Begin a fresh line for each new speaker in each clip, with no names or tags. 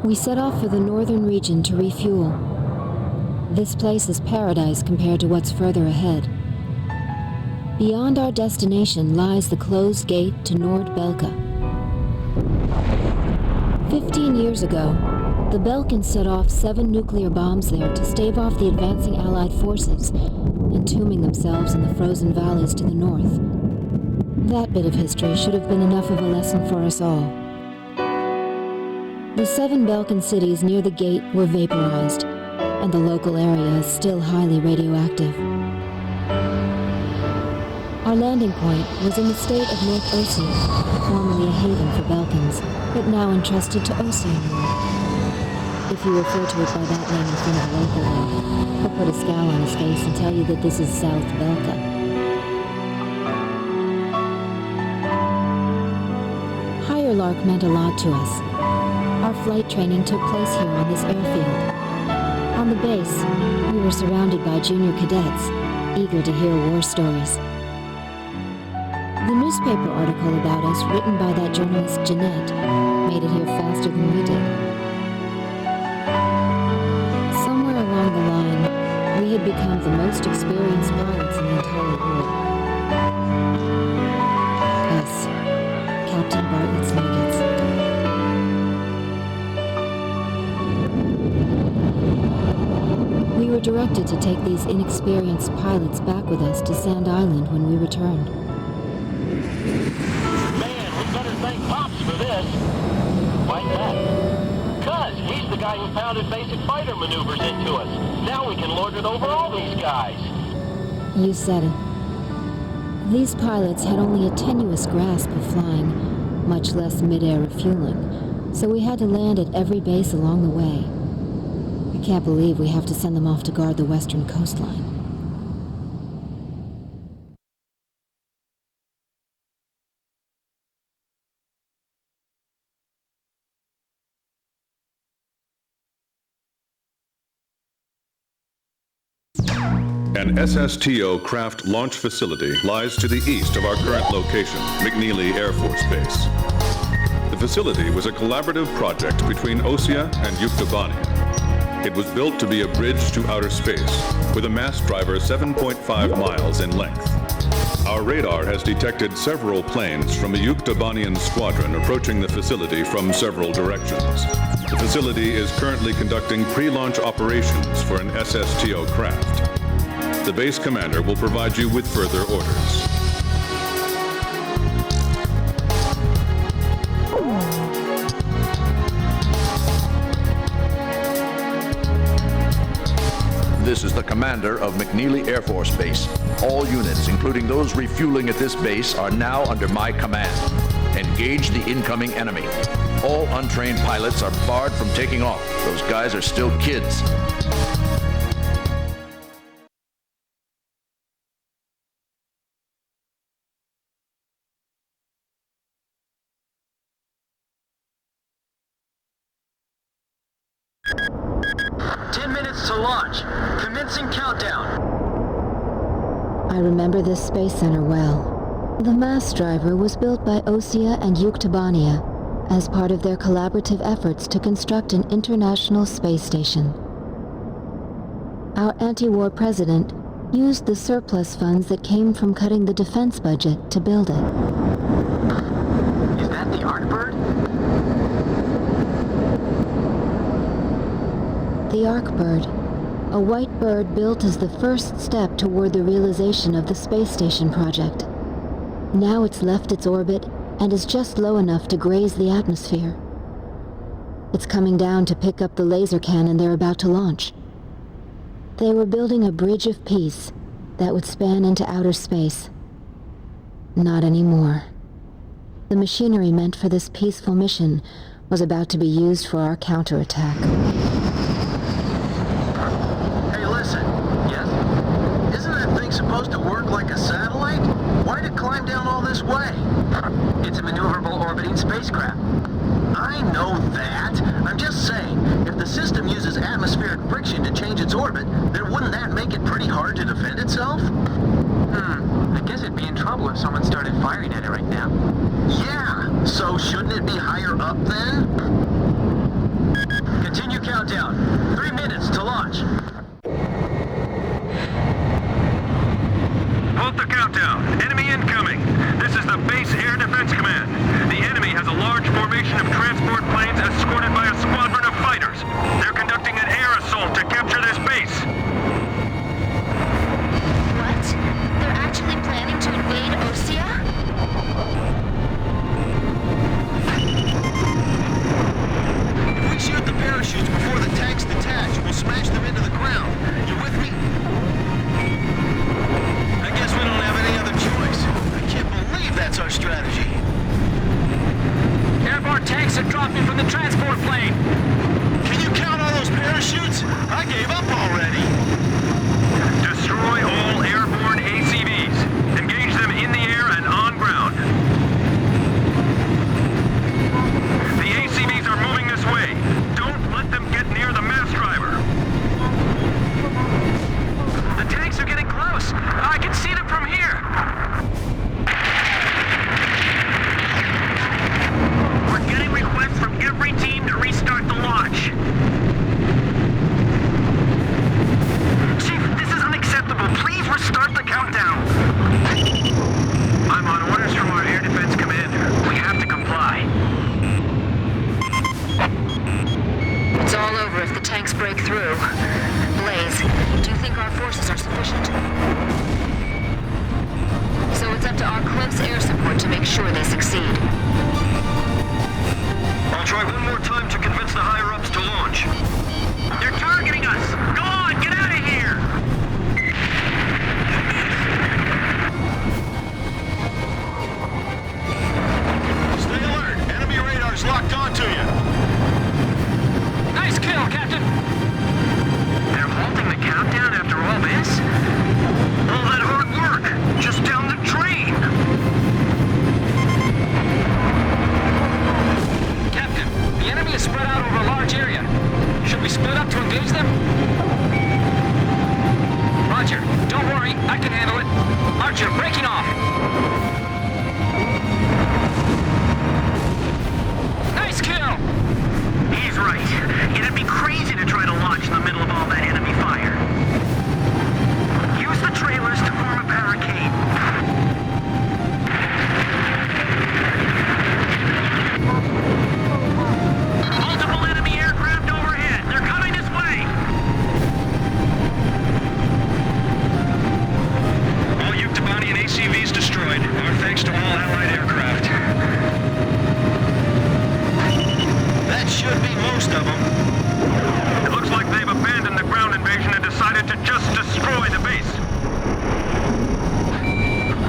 We set off for the northern region to refuel. This place is paradise compared to what's further ahead. Beyond our destination lies the closed gate to Nord-Belka. 15 years ago, the Belkans set off 7 nuclear bombs there to stave off the advancing Allied forces, entombing themselves in the frozen valleys to the north. That bit of history should have been enough of a lesson for us all. The 7 Belkan cities near the gate were vaporized, and the local area is still highly radioactive. Our landing point was in the state of North Ossia, formerly a haven for Belkans, but now entrusted to Oceanward. If you refer to it by that name in front of a local one, he'll put a scowl on his face and tell you that this is South Belka. Higher Lark meant a lot to us. Our flight training took place here on this airfield. On the base, we were surrounded by junior cadets, eager to hear war stories. The newspaper article about us, written by that journalist Jeanette, made it here faster than we did. Somewhere along the line, we had become the most experienced pilots in the entire war. Us, Captain Bartlett's nuggets. We were directed to take these inexperienced pilots back with us to Sand Island when we returned.
Why that? 'Cause he's the guy who pounded basic fighter maneuvers into us. Now we can lord it over all these guys.
You said it. These pilots had only a tenuous grasp of flying, much less mid-air refueling, so we had to land at every base along the way. I can't believe we have to send them off to guard the western coastline.
An SSTO craft launch facility lies to the east of our current location, McNeely Air Force Base. The facility was a collaborative project between Ossia and Yuktobania. It was built to be a bridge to outer space, with a mass driver 7.5 miles in length. Our radar has detected several planes from a Yuktobanian squadron approaching the facility from several directions. The facility is currently conducting pre-launch operations for an SSTO craft. The base commander will provide you with further orders.
This is the commander of McNeely Air Force Base. All units, including those refueling at this base, are now under my command. Engage the incoming enemy. All untrained pilots are barred from taking off. Those guys are still kids.
To launch. Commencing countdown.
I remember this space center well. The mass driver was built by Ossia and Yuktobania as part of their collaborative efforts to construct an international space station. Our anti-war president used the surplus funds that came from cutting the defense budget to build it.
Is that the Arkbird?
The Arkbird, a white bird built as the first step toward the realization of the space station project. Now it's left its orbit and is just low enough to graze the atmosphere. It's coming down to pick up the laser cannon they're about to launch. They were building a bridge of peace that would span into outer space. Not anymore. The machinery meant for this peaceful mission was about to be used for our counterattack.
Supposed to work like a satellite? Why'd it climb down all this way? It's a maneuverable orbiting spacecraft. I know that. I'm just saying, if the system uses atmospheric friction to change its orbit, then wouldn't that make it pretty hard to defend itself? I guess it'd be in trouble if someone started firing at it right now. Yeah, so shouldn't it be higher up then? Continue countdown. 3 minutes to launch.
Halt the countdown. Enemy incoming. This is the Base Air Defense Command. The enemy has a large formation of transport planes escorted by a squadron of fighters. They're conducting an air assault to capture this base.
What? They're actually planning to invade Osea?
If we shoot the parachutes before the tanks detach, we'll smash them into the ground. You with me? I guess we don't have any other choice. I can't believe that's our strategy.
Airborne tanks are dropping from the transport plane.
Can you count all those parachutes? I gave up already.
Destroy all airborne ACVs. Engage them in the air and on ground. The ACVs are moving this way. Don't let them get near the mass driver.
The tanks are getting close. I can see them from here. We're getting requests from every team to restart the launch. Chief, this is unacceptable. Please restart the countdown. I'm on orders from our air defense commander. We have to comply.
It's all over if the tanks break through. Blaze, do you think our forces are sufficient? So it's up to our close air support to make sure they succeed.
I'll try one more time to convince the higher-ups to launch.
They're targeting us. Go on, get out of here.
Stay alert. Enemy radar's locked onto you.
Nice kill, Captain. They're halting the countdown after all this? All that hard work, just down the drain. Captain, the enemy is spread out over a large area. Should we split up to engage them? Roger. Don't worry, I can handle it. Archer, breaking off. Nice kill! He's right. It'd be crazy to try to launch in the middle of all that enemy fire. Use the trailers to form a barricade. Multiple enemy aircraft overhead. They're coming this way.
All Yuktobani and ACVs destroyed. Our thanks to all Allied aircraft.
That should be most of them.
It looks like they've abandoned the ground invasion and decided to just destroy the base.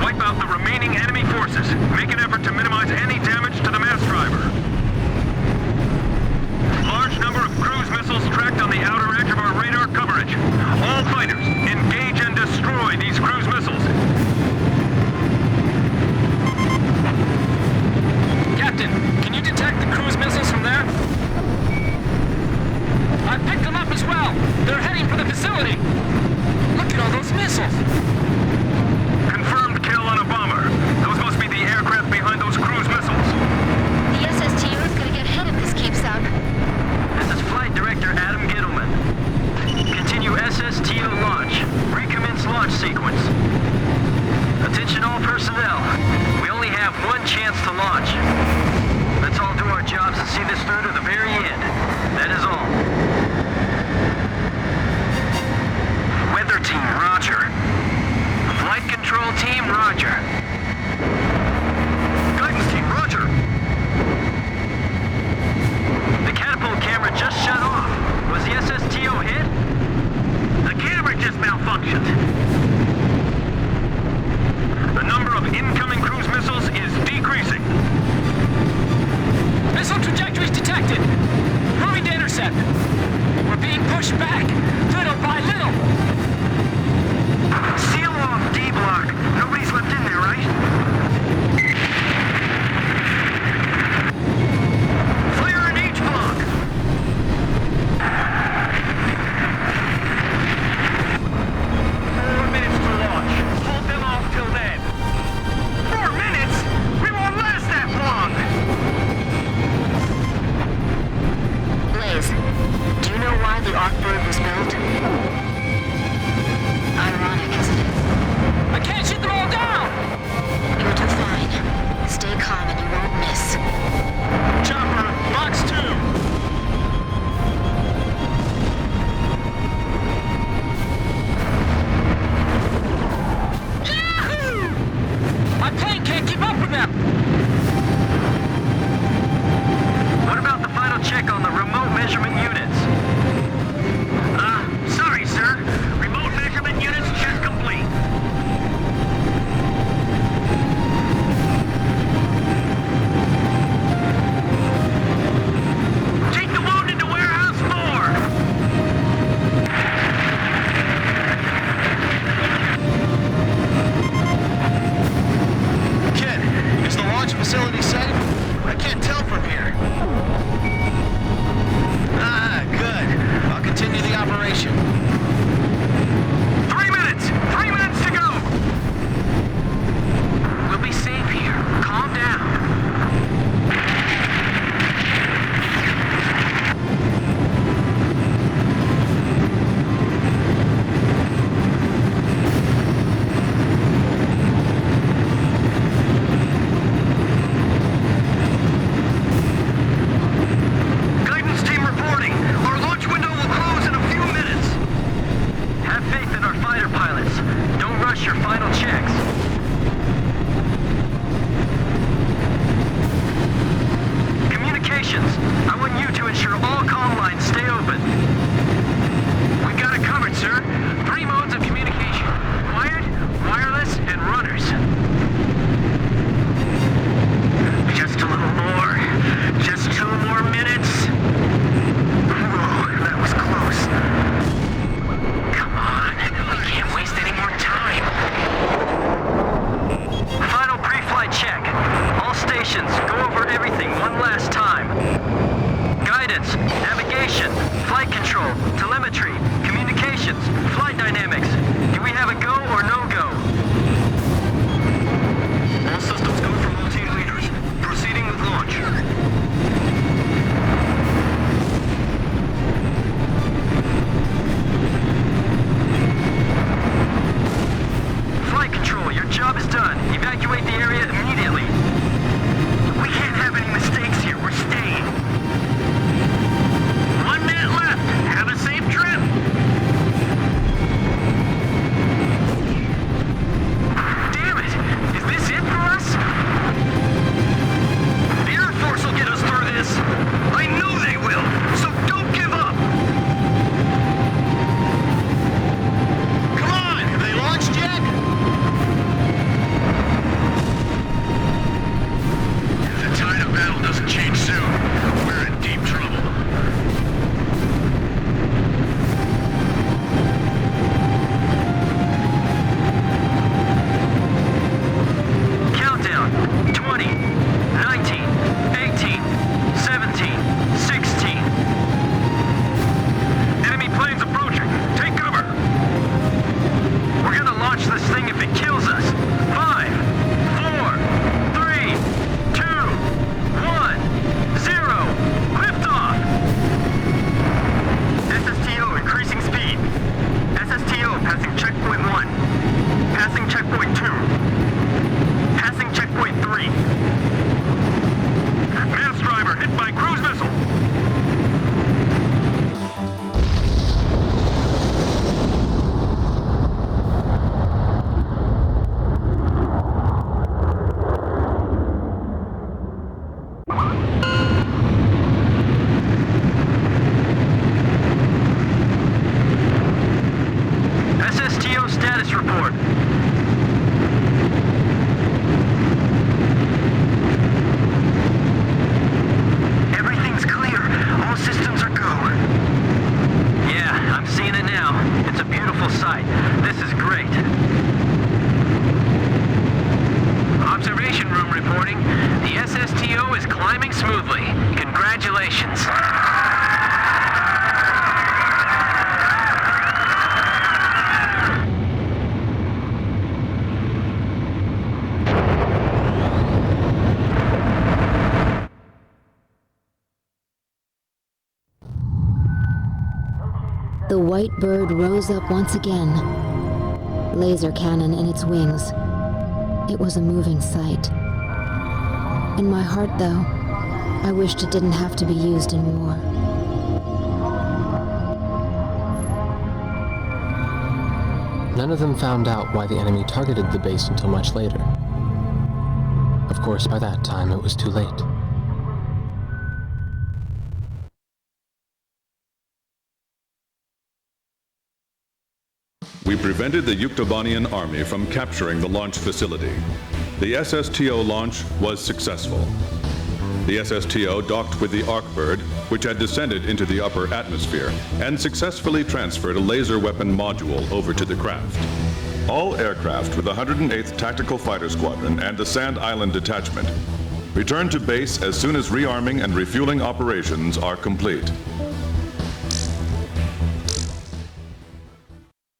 Wipe out the remaining enemy forces. Make an effort to minimize any damage to the mass driver. Large number of cruise missiles tracked on the outer edge of our radar coverage. All fighters, engage and destroy these cruise missiles.
Captain, can you detect the cruise missiles from there? I picked them up as well. They're heading for the facility. Look at all those missiles.
Confirmed kill on a bomber. Those must be the aircraft behind those cruise missiles.
The SSTO is gonna get hit if this keeps up.
This is Flight Director Adam Gittleman. Continue SSTO launch. Recommence launch sequence. Attention all personnel. We only have one chance to launch. Let's all do our jobs and see this through to the very end. That is all. Weather team, roger. ensure all comm lines stay open. We got it covered, sir. 3 modes of communication. Wired, wireless, and runners. Just a little more. Just 2 more minutes. Whoa, that was close. Come on, we can't waste any more time. Final pre-flight check. All stations, go over everything one last time. Guidance, navigation, flight control, telemetry, communications, flight dynamics. Do we have a go or no go? All systems go from all team leaders. Proceeding with launch. Flight control, your job is done. Evacuate the area immediately. We can't have any mistakes here. We're staying. 1 minute left. Have a safe trip. Damn it! Is this it for us? The Air Force will get us through this. I know they will. So don't give up. Come on! Have they launched yet? If the tide of battle doesn't change soon, we're in deep trouble. Countdown. 20, 19, 18, 17, 16. Enemy planes approaching. Take cover. We're gonna launch this thing if it kills us. 5, 4, 3, 2, 1, 0. Liftoff. SSTO increasing speed. SSTO passing checkpoint 1. Passing checkpoint 2. Passing checkpoint 3. Mass driver hit by cruise missile. SSTO status report. Everything's clear. All systems are go. Yeah, I'm seeing it now. It's a beautiful sight. This is great. Observation room reporting. The SSTO is climbing smoothly. Congratulations.
The white bird rose up once again, laser cannon in its wings. It was a moving sight. In my heart, though, I wished it didn't have to be used in war.
None of them found out why the enemy targeted the base until much later. Of course, by that time, it was too late.
We prevented the Yuktobanian army from capturing the launch facility. The SSTO launch was successful. The SSTO docked with the Arkbird, which had descended into the upper atmosphere, and successfully transferred a laser weapon module over to the craft. All aircraft with the 108th Tactical Fighter Squadron and the Sand Island Detachment return to base as soon as rearming and refueling operations are complete.